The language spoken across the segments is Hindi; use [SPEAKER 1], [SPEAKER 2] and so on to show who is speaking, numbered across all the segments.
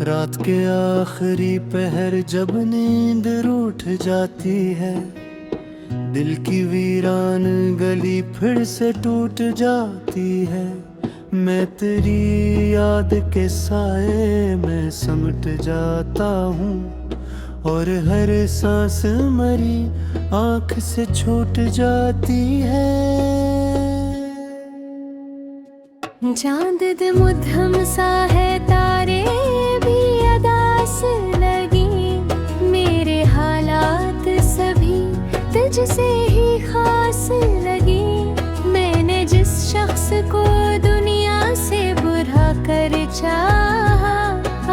[SPEAKER 1] रात के आखिरी पहर जब नींद रूठ जाती है, दिल की वीरान गली फिर से टूट जाती है। मैं तेरी याद के साए में सिमट जाता हूँ और हर सांस मरी आँख से छूट जाती है।
[SPEAKER 2] चांद मुद्दम सा है, तारे भी अदास लगी। मेरे हालात सभी तुझसे ही खास लगी। मैंने जिस शख्स को दुनिया से बुरा कर चाहा,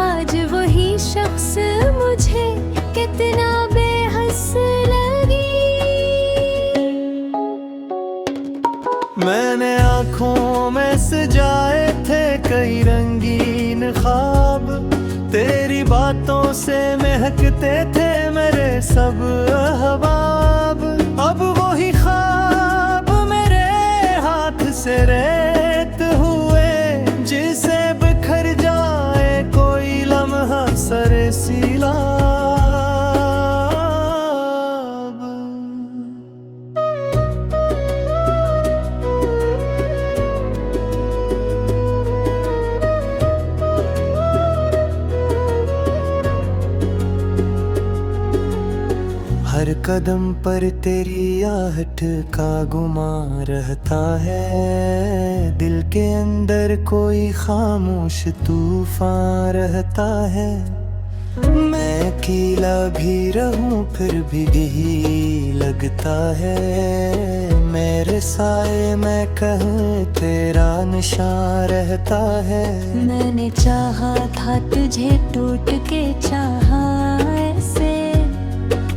[SPEAKER 2] आज वही शख्स मुझे कितना बेहस लगी।
[SPEAKER 1] मैंने आँखों में सजाए थे कई रंगीन ख्वाब, तेरी बातों से महकते थे मेरे सब अहबाब। अब वही ख्वाब मेरे हाथ से रेत हुए, जिसे बिखर जाए कोई लम्हा सरे सीलाब। हर कदम पर तेरी आहट का गुमा रहता है, दिल के अंदर कोई खामोश तूफान रहता है। मैं अकेला भी रहूं फिर भी यही लगता है, मेरे साए में कहीं तेरा निशान रहता है।
[SPEAKER 2] मैंने चाहा था तुझे टूट के चाहा ऐसे,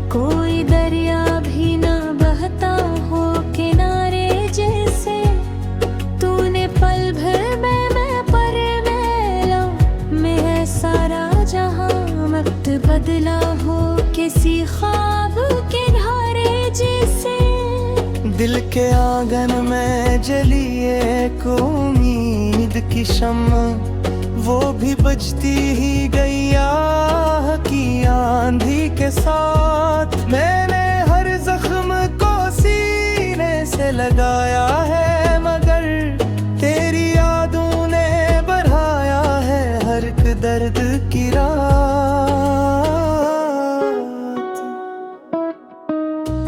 [SPEAKER 2] कोई दरिया भी ना बहता हो किनारे जैसे। तूने पल भर में मैं पर मेला मैं सारा जहां वक्त बदला हो किसी ख्वाब के धारे जैसे।
[SPEAKER 1] दिल के आंगन में जली एक उम्मीद की शम्मा, वो भी बजती ही गई आह की आंधी के साथ। मैंने हर जख्म को सीने से लगाया है, मगर तेरी यादों ने बढ़ाया है हर एक दर्द की रात।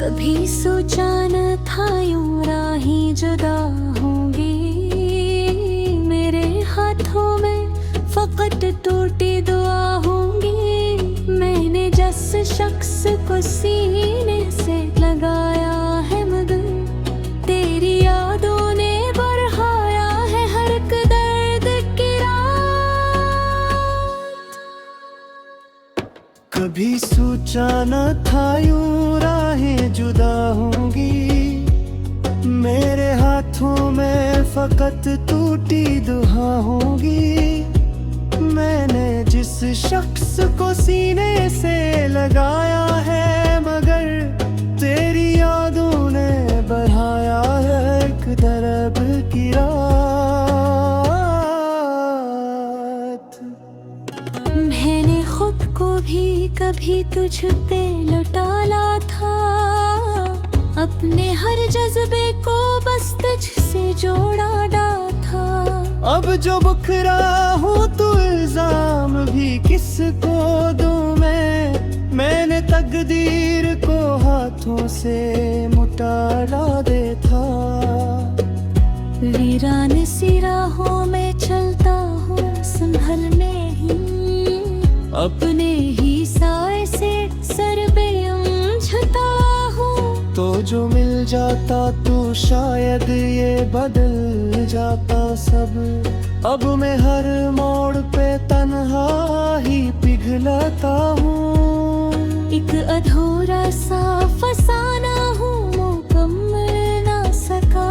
[SPEAKER 2] कभी सोचा न था यूं राहें जुदा होंगी, मेरे हाथों में फकत टूटी दुआ होंगी। मैंने जिस शख्स को सीने से लगाया है, मगर तेरी यादों ने बढ़ाया है हर एक दर्द की रात।
[SPEAKER 1] कभी सोचा न था यूं राहें जुदा होंगी, मेरे हाथों में फकत टूटी दुआ होंगी। मैंने जिस शख्स को सीने से लगाया है, मगर तेरी यादों ने बढ़ाया है एक दर्द की रात।
[SPEAKER 2] मैंने खुद को भी कभी तुझ पे लुटाला था, अपने हर जज्बे को बस तुझसे जोड़ा था।
[SPEAKER 1] अब जो बुखरा हूँ तो इल्जाम भी किसको दूं मैं, मैंने तकदीर को हाथों से मुटा दे था।
[SPEAKER 2] वीरान सी राहों में चलता हूँ संभल में ही, अपने ही साए से सर बेअंझता हूँ।
[SPEAKER 1] तो जो मिल जाता तो शायद ये बदल जाता सब। अब मैं हर मोड़ पे तन्हा ही पिघलता हूँ।
[SPEAKER 2] एक अधूरा सा फसाना हूँ मुकम्मल ना सका,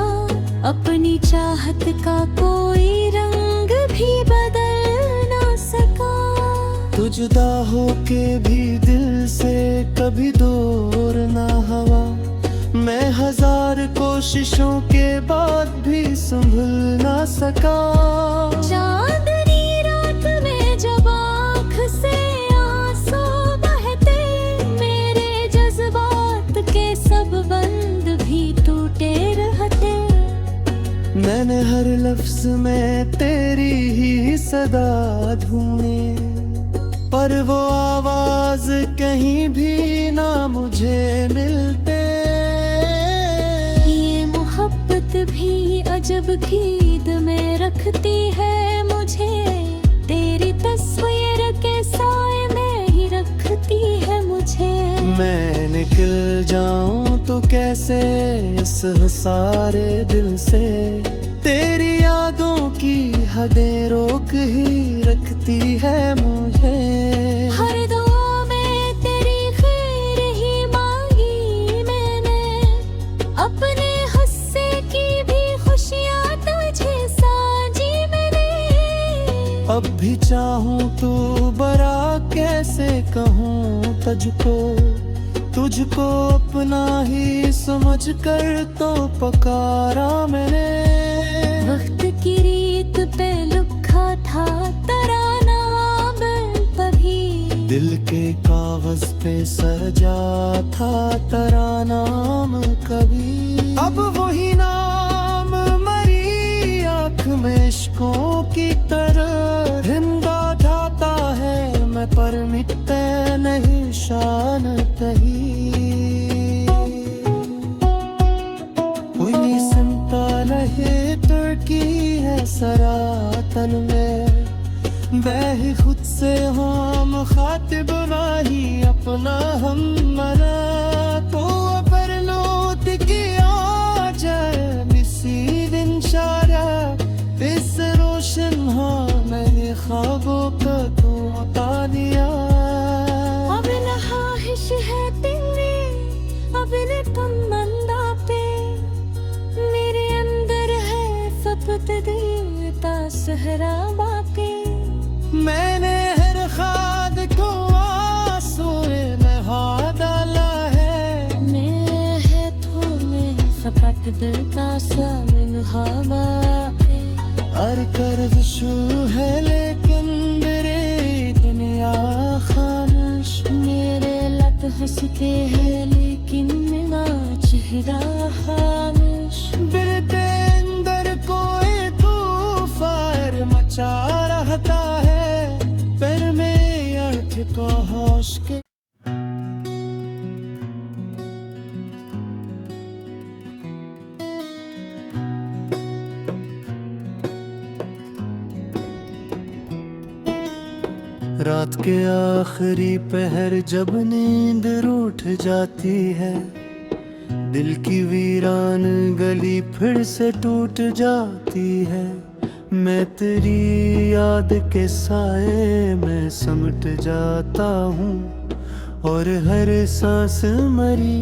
[SPEAKER 2] अपनी चाहत का कोई रंग भी बदल ना सका।
[SPEAKER 1] तो जुदा होके भी दिल से कभी दूर ना हवा, मैं हजार कोशिशों के बाद भी संभल ना सका।
[SPEAKER 2] चांदनी रात में जब आँख
[SPEAKER 1] हर लफ्ज में तेरी ही सदा ढूंढे, पर वो आवाज कहीं भी ना मुझे मिलते।
[SPEAKER 2] ये मोहब्बत भी अजब गीत में रखती है मुझे, तेरी तस्वीर के साए में ही रखती है मुझे।
[SPEAKER 1] मैं निकल जाऊं तो कैसे इस सारे दिल से, तेरी यादों की हदें रोक ही रखती है मुझे।
[SPEAKER 2] हर दुआ में तेरी खैर ही मांगी मैंने, अपने हिस्से की भी खुशियाँ तुझे साजी मैंने।
[SPEAKER 1] अब भी चाहूं तू बरा कैसे कहूं तुझको अपना ही समझ कर तो पकारा मैंने।
[SPEAKER 2] वक्त की रीत पे लिखा था तराना तभी,
[SPEAKER 1] दिल के कागज पे सजा था तेरा नाम कभी। अब वही नाम मरी आँख में इश्कों की तरह जिंदा जाता है मैं, पर मिटते नहीं शान तही। कोई सुनता नहीं तुर्की है सरातन में, वह खुद से हम खातिब नाही अपना हम मना। तो पर लौट के आ जाए किसी दिन शायद, इस रोशन हाँ मैंने ख्वाबों का तो बता दिया।
[SPEAKER 2] अब न ख्वाहिश है तेरी, अब न तमन्ना पे, मेरे अंदर है फकत देता सहरा बापे।
[SPEAKER 1] मैंने हर खाद को आंसुए में हाथ डाला है,
[SPEAKER 2] मैं है तो मैं फकत देता सामिन हवा पे।
[SPEAKER 1] हर कर्ज शू है लेकिन मेरे दुनिया खामोश,
[SPEAKER 2] मेरे लत हंसते हैं लेकिन मेरा चेहरा खामोश।
[SPEAKER 1] दिल के अंदर कोई तूफान मचा रहता है, पर मैं अर्थ को होश के। रात के आखिरी पहर जब नींद रूठ जाती है, दिल की वीरान गली फिर से टूट जाती है। मैं तेरी याद के साए में समट जाता हूँ, और हर सांस मरी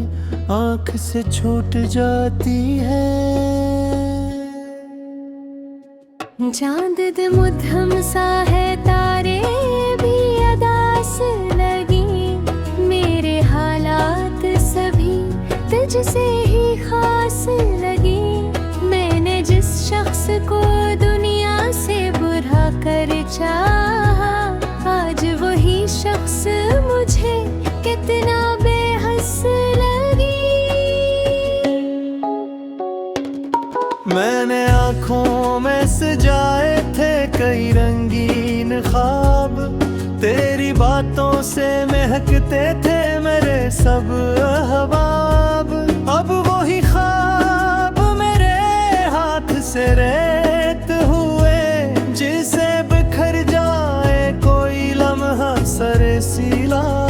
[SPEAKER 1] आँख से छूट जाती है।
[SPEAKER 2] चांद मुद्दम सा है तारे भी अदास लगी, मेरे हालात सभी तुझसे ही खास लगी। मैंने जिस शख्स को दुनिया से बुरा कर चाहा, आज वही शख्स मुझे कितना बेहस लगी।
[SPEAKER 1] मैंने आँखों में सजाए थे कई रंगीन ख्वाब, तेरी बातों से महकते थे मेरे सब अहबाब। अब वही ख्वाब मेरे हाथ से रेत हुए, जिसे बिखर जाए कोई लम्हा सरे सीलाब।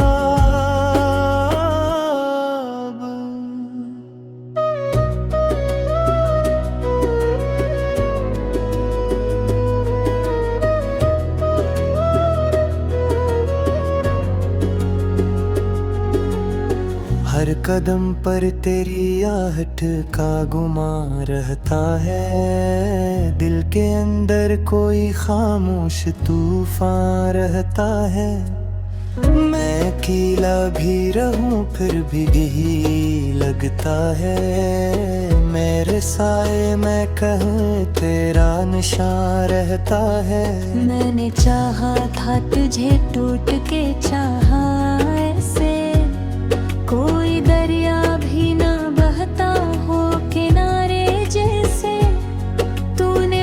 [SPEAKER 1] हर कदम पर तेरी आहट का गुमा रहता है, दिल के अंदर कोई खामोश तूफान रहता है। मैं अकेला भी रहूं फिर भी यही लगता है, मेरे साए में कहीं तेरा निशान रहता है।
[SPEAKER 2] मैंने चाहा था तुझे टूट के चाहा ऐसे, कोई दरिया भी ना बहता हो किनारे जैसे। तूने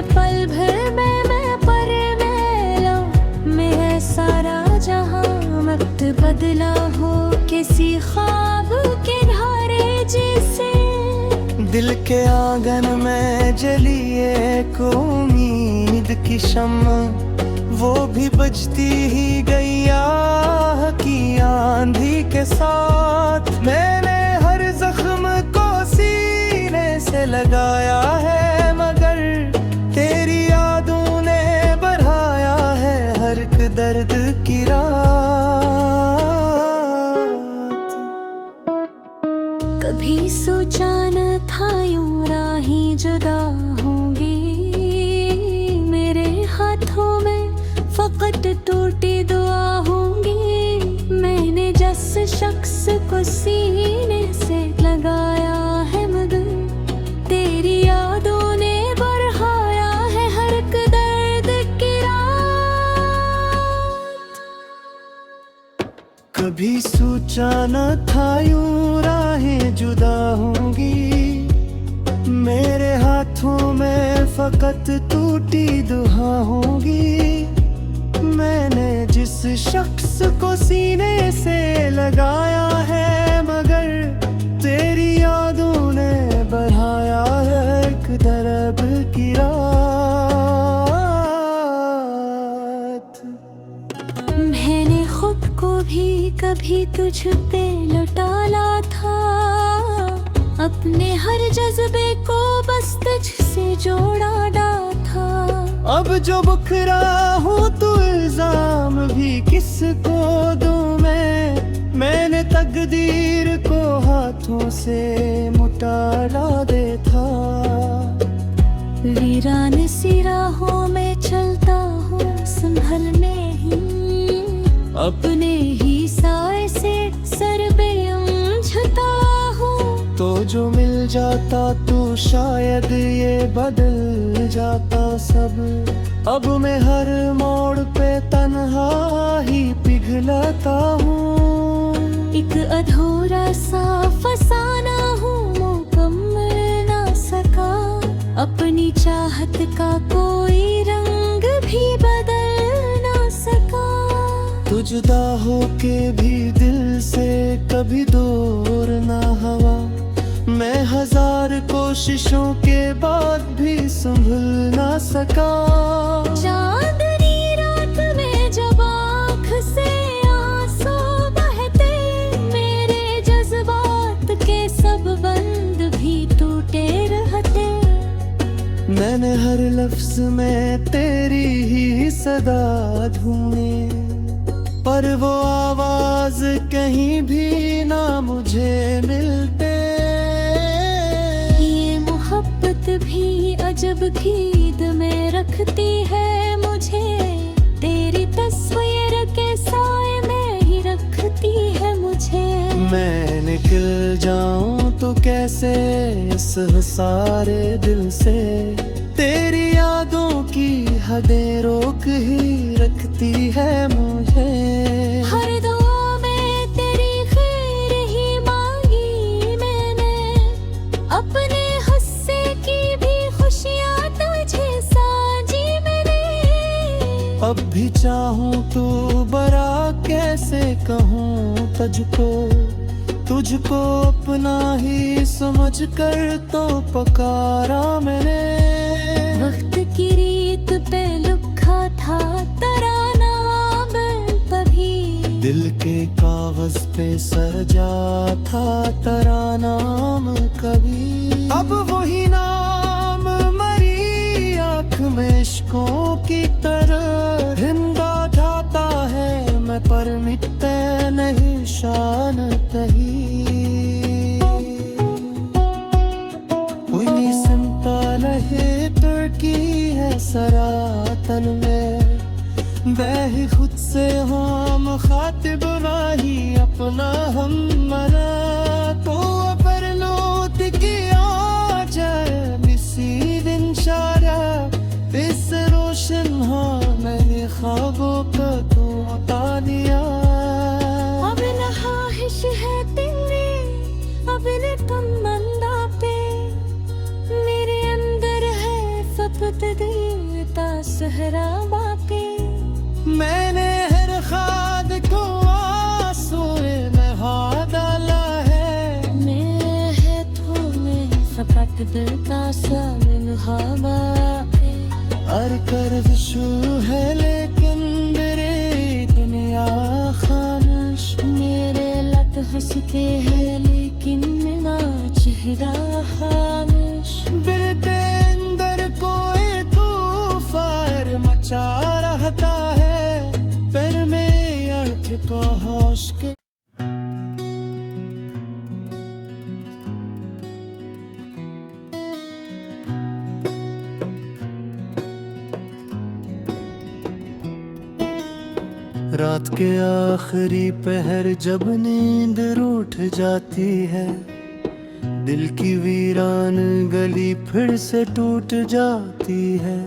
[SPEAKER 2] हो किसी ख्वाब के धारे जैसे।
[SPEAKER 1] दिल के आंगन में जली एक उम्मीद की शम्मा, वो भी बजती ही गई आह की आंधी के साथ। मैंने हर जख्म को सीने से लगाया है, मगर तेरी यादों ने बढ़ाया है हर एक दर्द की रात।
[SPEAKER 2] कभी सोचा न था यूं राहें जुदा होंगी, मेरे हाथों में फकत टूटी दुआ होंगी। मैंने जिस शख्स को सीने से लगाया है, मगर तेरी यादों ने बढ़ाया है हर एक दर्द की रात।
[SPEAKER 1] कभी सोचा न था यूं राहें जुदा होंगी, मेरे हाथों में फकत टूटी दुआ होंगी। मैंने जिस शख्स को सीने से लगाया है, मगर तेरी यादों ने बढ़ाया है एक दर्द की रात।
[SPEAKER 2] मैंने खुद को भी कभी तुझ पे लुटाला था, अपने हर जज्बे को बस तुझसे जोड़ा था।
[SPEAKER 1] अब जो बुखरा हूँ तो इल्जाम भी किसको दूं मैं। मैंने तकदीर को हाथों से मुटाला दे था।
[SPEAKER 2] वीरान सी राहों में चलता हूँ संभलने ही, अपने ही साए से सर पे उलझता हूँ।
[SPEAKER 1] तो जो मिल जाता तो शायद ये बदल जाता सब। अब मैं हर मोड़ पे तन्हा ही पिघलता हूँ।
[SPEAKER 2] एक अधूरा सा फसाना हूँ, मुकम्मल ना सका। अपनी चाहत का कोई रंग भी बदल ना सका।
[SPEAKER 1] तो जुदा होके भी दिल से कभी दूर ना हवा। मैं हजार कोशिशों के बाद भी संभल ना सका।
[SPEAKER 2] चांदनी रात में जब आँख से आंसू बहते, मेरे जज्बात के सब बंद भी टूटे रहते।
[SPEAKER 1] मैंने हर लफ्ज में तेरी ही सदा ढूंढी, पर वो आवाज कहीं भी ना मुझे मिलते।
[SPEAKER 2] ये मोहब्बत भी अजब गीत में रखती है मुझे, तेरी तस्वीर के साए में ही रखती है मुझे।
[SPEAKER 1] मैं निकल जाऊं तो कैसे इस सारे दिल से, तेरी यादों की हदें रोक ही रखती है मुझे।
[SPEAKER 2] हर दुआ में तेरी खैर ही मांगी मैंने, अपने हिस्से की भी खुशियाँ तुझे साझी मैंने।
[SPEAKER 1] अब भी चाहूं तो बरा कैसे कहूँ तुझको अपना ही समझ कर तो पकारा मैंने।
[SPEAKER 2] वक्त की रीत पे लिखा था तराना तभी,
[SPEAKER 1] दिल के कागज पे सजा था तेरा नाम कभी। अब वही नाम मरी आँख में इश्कों की तरह जिंदा जाता है मैं, पर मिटते नहीं शान तही। कोई सुनता नहीं तुर्की है सरातन में, वह खुद से हम खातिब राही अपना हम मरा। तो पर लौट के आ जाए किसी दिन शारा, इस रोशन हाँ मेरे ख्वाबों का तो बता दिया।
[SPEAKER 2] अब न ख्वाहिश है तेरी, अब न तमन्ना पे, मेरे अंदर है फकत देता सहरा बापे।
[SPEAKER 1] मैंने हर खाद को आंसू
[SPEAKER 2] कहता सामन हवा पे।
[SPEAKER 1] और कर्ज शू है लेकिन मेरे दुनिया खामोश।
[SPEAKER 2] मेरे लट हंसते हैं लेकिन मेरा चेहरा खामोश।
[SPEAKER 1] दिल के अंदर कोई तूफान मचा रहता है, पर मैं आँख को होश के। रात के आखिरी पहर जब नींद रूठ जाती है, दिल की वीरान गली फिर से टूट जाती है।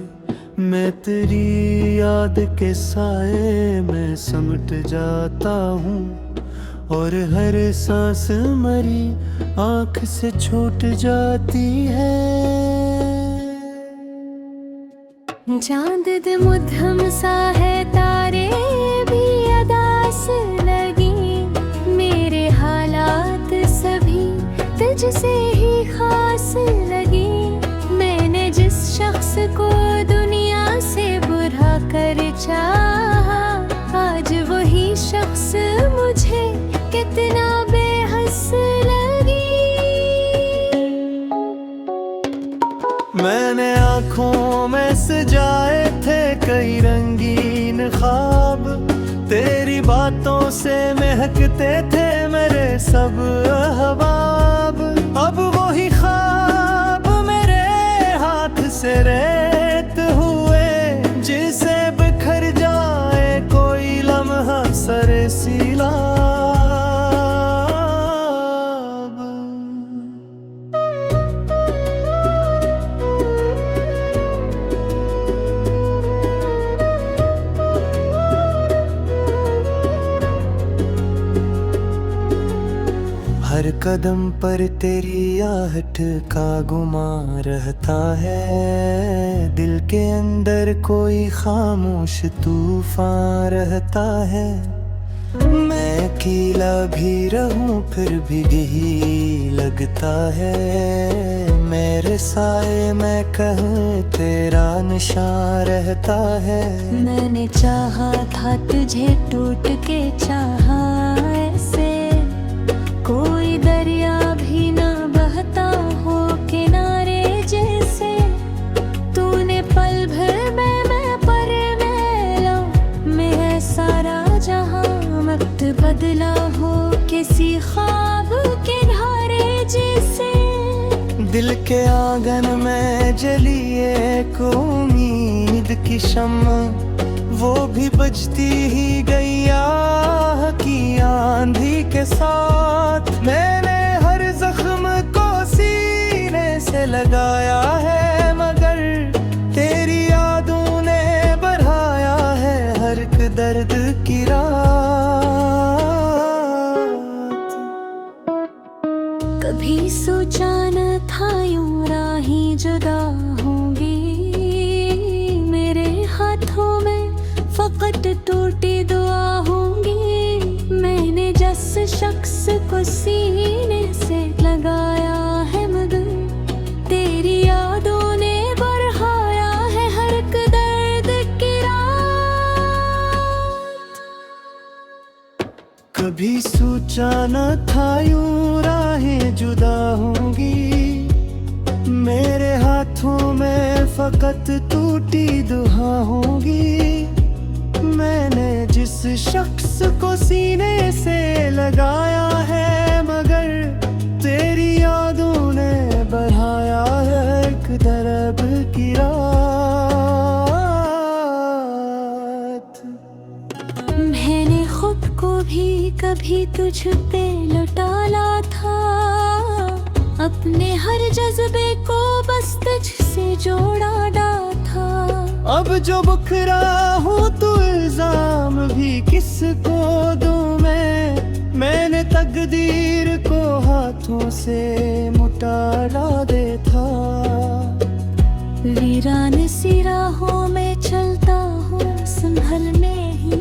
[SPEAKER 1] मैं तेरी याद के साए में समट जाता हूँ, और हर सांस मरी आँख से छूट जाती है।
[SPEAKER 2] चांद मुद्धम सा है, तारे भी अदास लगी। मेरे हालात सभी तुझसे ही खास लगी। मैंने जिस शख्स को दुनिया से बुरा कर चाहा, आज वही शख्स मुझे कितना बेहस लगी।
[SPEAKER 1] मैंने आँखों में सजाए थे कई रंगीन ख्वाब, तेरी बातों से महकते थे मेरे सब अहबाब। अब वही ख्वाब मेरे हाथ से रेत हुए, जिसे बिखर जाए कोई लम्हा सरे सीलाब। हर कदम पर तेरी आहट का गुमा रहता है, दिल के अंदर कोई खामोश तूफान रहता है। मैं अकेला भी रहूं फिर भी यही लगता है, मेरे साए में कहीं तेरा निशान रहता है।
[SPEAKER 2] मैंने चाहा था तुझे टूट के चाहा ऐसे, कोई दरिया भी ना बहता हो किनारे जैसे। तूने पल भर में मैं पर मेला मैं सारा जहां वक्त बदला हो किसी ख्वाब के धारे जैसे।
[SPEAKER 1] दिल के आंगन में जली एक उम्मीद की शम्मा, वो भी बजती ही गई आह की आंधी के साथ। मैंने हर जख्म को सीने से लगाया है, मगर तेरी यादों ने बढ़ाया है हर एक दर्द की रात।
[SPEAKER 2] कभी सोचा न था यूं राहें जुदा होंगी, मेरे हाथों में फकत टूटी दुआ होंगी। मैंने जिस शख्स को सीने से लगाया है, मगर तेरी यादों ने बढ़ाया है हर एक दर्द की रात।
[SPEAKER 1] कभी सोचा न था यूं राहें जुदा होंगी, मेरे हाथों में फकत टूटी दुआ होंगी। मैंने जिस शख्स को सीने से लगाया है, मगर तेरी यादों ने बढ़ाया है एक दर्द की रात।
[SPEAKER 2] मैंने खुद को भी कभी तुझ पे लुटाला था, अपने हर जज्बे को बस तुझसे जोड़ा था।
[SPEAKER 1] अब जो बुखरा हूँ तो इल्जाम भी किसको दूं मैंने तकदीर को हाथों से मुटा दे था।
[SPEAKER 2] वीरान सी राहों में चलता हूँ संभलने ही,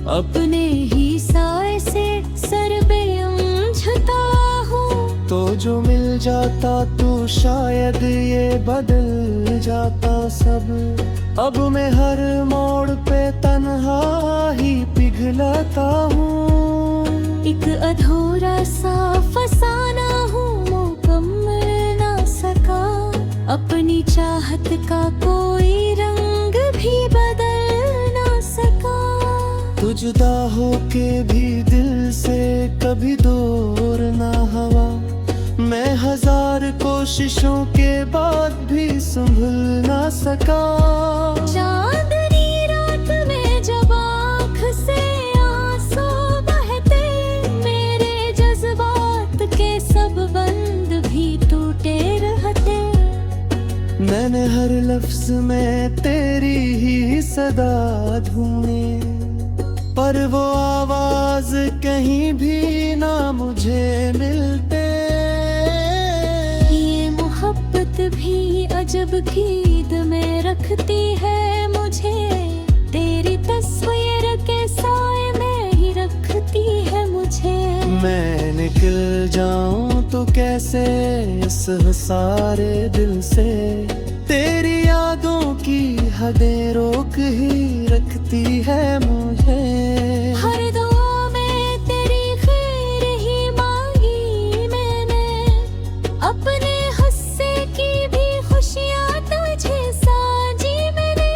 [SPEAKER 2] अपने ही साए से सर पे उलझता हूँ।
[SPEAKER 1] तो जो मिल जाता तो शायद ये बदल जाता सब। अब मैं हर मोड़ पे तन्हा ही पिघलता हूँ।
[SPEAKER 2] एक अधूरा सा फसाना हूँ, मुकम्मल ना सका। अपनी चाहत का कोई रंग भी बदल ना सका।
[SPEAKER 1] तू जुदा होके भी दिल से कभी दूर ना हवा। मैं हजार कोशिशों के बाद भी संभल ना सका।
[SPEAKER 2] चांदनी रात में जब आँख से आंसू बहते, मेरे जज्बात के सब बंद भी टूटे रहते।
[SPEAKER 1] मैंने हर लफ्ज में तेरी ही सदा ढूंढी, पर वो आवाज कहीं भी ना मुझे मिलते।
[SPEAKER 2] ये मोहब्बत भी अजब गीत में रखती है मुझे। तेरी तस्वीर के साए में ही रखती है मुझे।
[SPEAKER 1] मैं निकल जाऊं तो कैसे इस सारे दिल से। तेरी यादों की हदें रोक ही रखती है मुझे।
[SPEAKER 2] हर दुआ में तेरी खैर ही मांगी मैंने। अपने हिस्से की भी खुशियाँ तुझे साजी मैंने।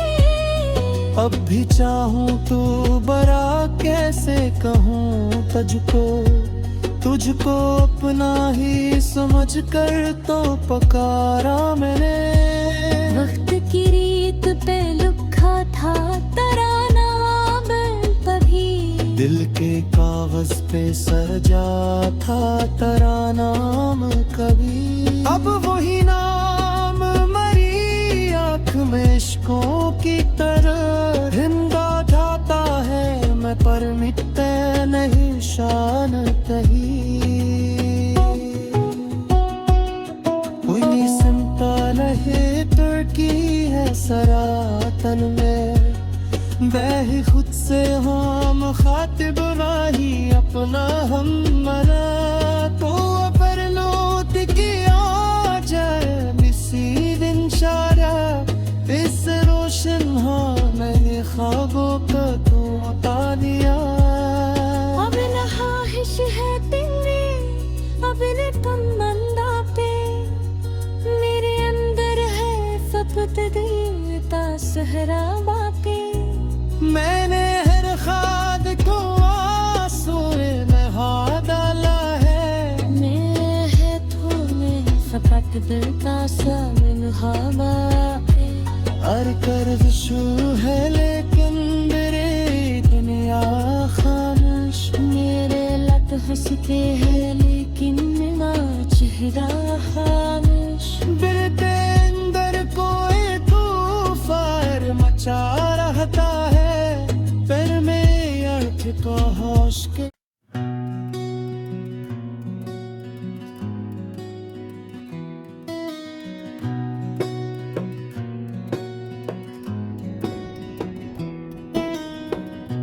[SPEAKER 1] अब भी चाहूं तो बरा कैसे कहूँ तुझको अपना ही समझ कर तो पकारा मैंने।
[SPEAKER 2] वक्त की रीत पे लिखा था तराना तभी।
[SPEAKER 1] दिल के कागज पे सजा था तेरा नाम कभी। अब वही नाम मरी आँख में इश्कों की तरह जिंदा जाता है मैं, पर मिटते नहीं शान तही। कोई सुनता नहीं तुर्की है सरातन में। वह खुद से हम खातिब वाही अपना हम मना। तो पर लौट के आ जाए किसी दिन शारा। इस रोशन हाँ मैंने ख्वाबों का तो बता दिया।
[SPEAKER 2] अब ख्वाहिश है तेरे, अब तमन्ना पे। मेरे अंदर है फकत देता सहरा बापे।
[SPEAKER 1] मैंने हर खाद को आंसुए में हाथ डाला है।
[SPEAKER 2] मैं है तुम्हें फकत देता सामिन हवा पे।
[SPEAKER 1] हर कर्ज शू है लेकिन मेरे दुनिया खामोश।
[SPEAKER 2] मेरे लत हंसते हैं लेकिन मेरा चेहरा खामोश।
[SPEAKER 1] बिरते अंदर कोई तूफान मचा रहता है। पर मैं अर्थ को होश के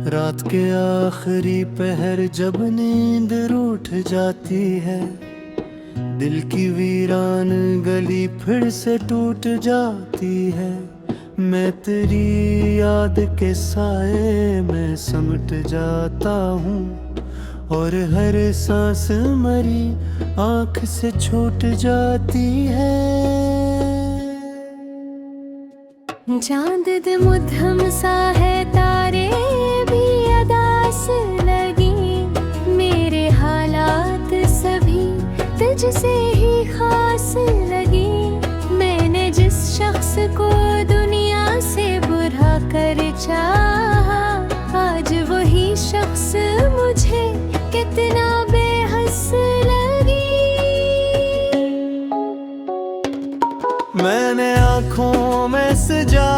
[SPEAKER 1] रात के आखिरी पहर जब नींद रूठ जाती है। दिल की वीरान गली फिर से टूट जाती है। मैं तेरी याद के साए में समट जाता हूँ, और हर सांस मरी आँख से छूट जाती है।
[SPEAKER 2] चांद मुद्धम सा है, तारे भी अदास लगी। मेरे हालात सभी तुझसे ही खास लगी। मैंने जिस शख्स को दुनिया से बुरा कर चाहा, आज वही शख्स मुझे कितना बेहस लगी।
[SPEAKER 1] मैंने आँखों में सजा